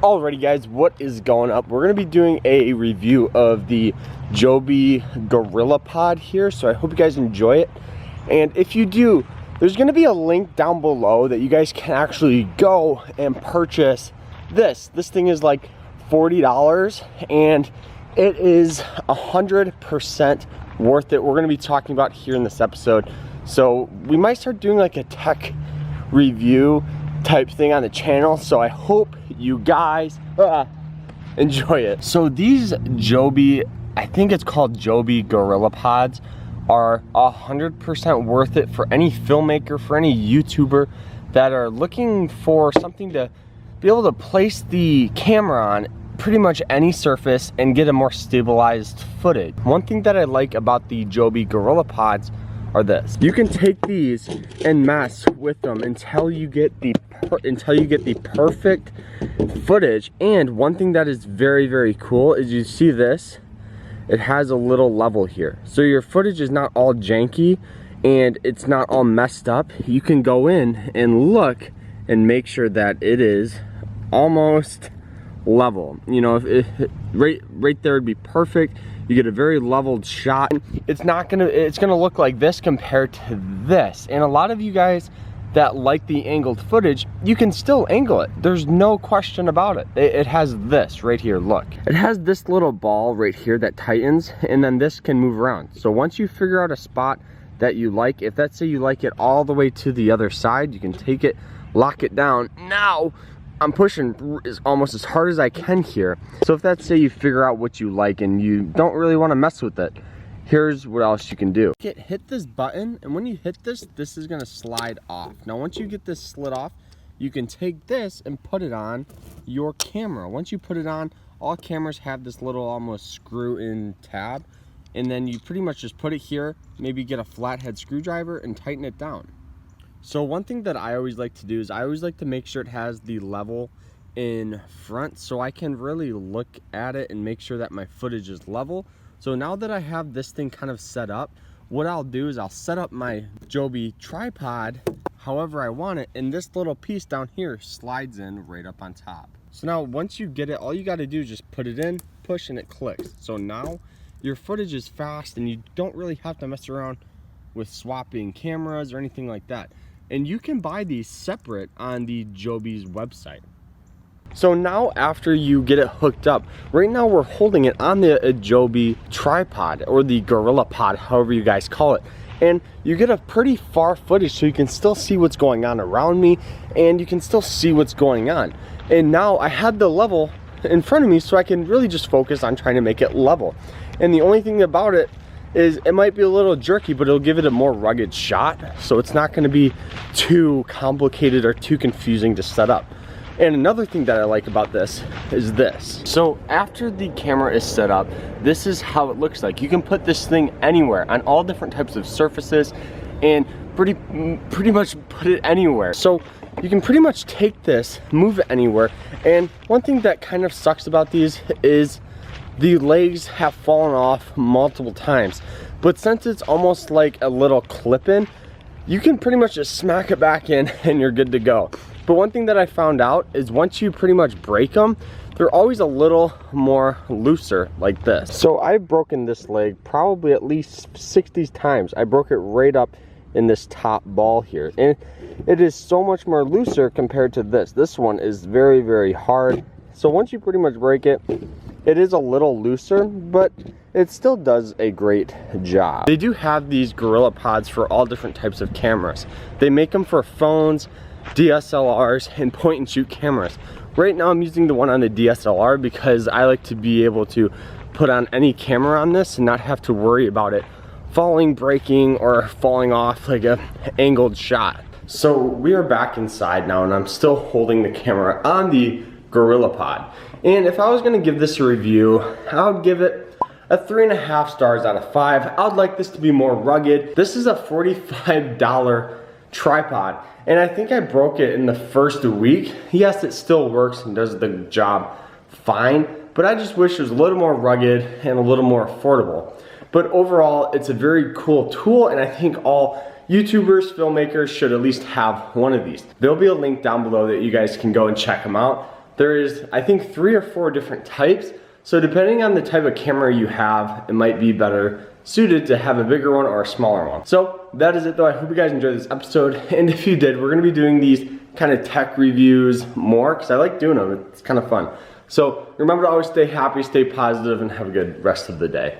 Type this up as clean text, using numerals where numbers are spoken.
Alrighty guys, what is going up? We're going to be doing a review of the Joby Gorillapod here, so I hope you guys enjoy it. And if you do, there's going to be a link down below that you guys can actually go and purchase this. This thing is like $40 and it is 100% worth it. We're going to be talking about here in this episode. So we might start doing like a tech review type thing on the channel, so I hope you guys enjoy it. So these Joby, I think it's called Joby Gorillapods, are 100% worth it for any filmmaker, for any YouTuber that are looking for something to be able to place the camera on pretty much any surface and get a more stabilized footage. One thing that I like about the Joby Gorillapods are this: you can take these and mess with them until you get the perfect footage. And one thing that is very cool is, you see this, it has a little level here, so your footage is not all janky and it's not all messed up. You can go in and look and make sure that it is almost level. You know, if right there would be perfect. You get a very leveled shot. It's gonna look like this compared to this. And a lot of you guys that like the angled footage, you can still angle it. There's no question about it. It has this right here, look. It has this little ball right here that tightens, and then this can move around. So once you figure out a spot that you like, if let's say you like it all the way to the other side, you can take it, lock it down. Now, I'm pushing almost as hard as I can here. So if let's say you figure out what you like and you don't really want to mess with it, here's what else you can do. Hit this button, and when you hit this, this is gonna slide off. Now once you get this slid off, you can take this and put it on your camera. Once you put it on, all cameras have this little almost screw-in tab, and then you pretty much just put it here, maybe get a flathead screwdriver and tighten it down. So one thing that I always like to do is I always like to make sure it has the level in front, so I can really look at it and make sure that my footage is level. So now that I have this thing kind of set up, what I'll do is I'll set up my Joby tripod however I want it, and this little piece down here slides in right up on top. So now once you get it, all you got to do is just put it in, push, and it clicks. So now your footage is fast and you don't really have to mess around with swapping cameras or anything like that. And you can buy these separate on the Joby's website. So now after you get it hooked up, right now we're holding it on the Joby tripod, or the Gorillapod, however you guys call it. And you get a pretty far footage, so you can still see what's going on around me, and you can still see what's going on. And now I had the level in front of me, so I can really just focus on trying to make it level. And the only thing about it is it might be a little jerky, but it'll give it a more rugged shot, so it's not going to be too complicated or too confusing to set up. And another thing that I like about this is this. So after the camera is set up, this is how it looks like. You can put this thing anywhere on all different types of surfaces and pretty much put it anywhere. So you can pretty much take this, move it anywhere. And one thing that kind of sucks about these is the legs have fallen off multiple times, but since it's almost like a little clip-in, you can pretty much just smack it back in and you're good to go. But one thing that I found out is once you pretty much break them, they're always a little more looser like this. So I've broken this leg probably at least 60 times. I broke it right up in this top ball here, and it is so much more looser compared to this. This one is very hard. So once you pretty much break it, it is a little looser, but it still does a great job. They do have these Gorillapods for all different types of cameras. They make them for phones, DSLRs, and point and shoot cameras. Right now I'm using the one on the DSLR because I like to be able to put on any camera on this and not have to worry about it falling, breaking, or falling off like a angled shot. So we are back inside now, and I'm still holding the camera on the Gorillapod. And if I was gonna give this a review, I would give it a 3.5 stars out of 5. I would like this to be more rugged. This is a $45 tripod, and I think I broke it in the first week. Yes, it still works and does the job fine, but I just wish it was a little more rugged and a little more affordable. But overall, it's a very cool tool, and I think all YouTubers, filmmakers should at least have one of these. There'll be a link down below that you guys can go and check them out. there is, I think, 3 or 4 different types. So depending on the type of camera you have, it might be better suited to have a bigger one or a smaller one. So that is it though. I hope you guys enjoyed this episode. And if you did, we're gonna be doing these kind of tech reviews more because I like doing them. It's kind of fun. So remember to always stay happy, stay positive, and have a good rest of the day.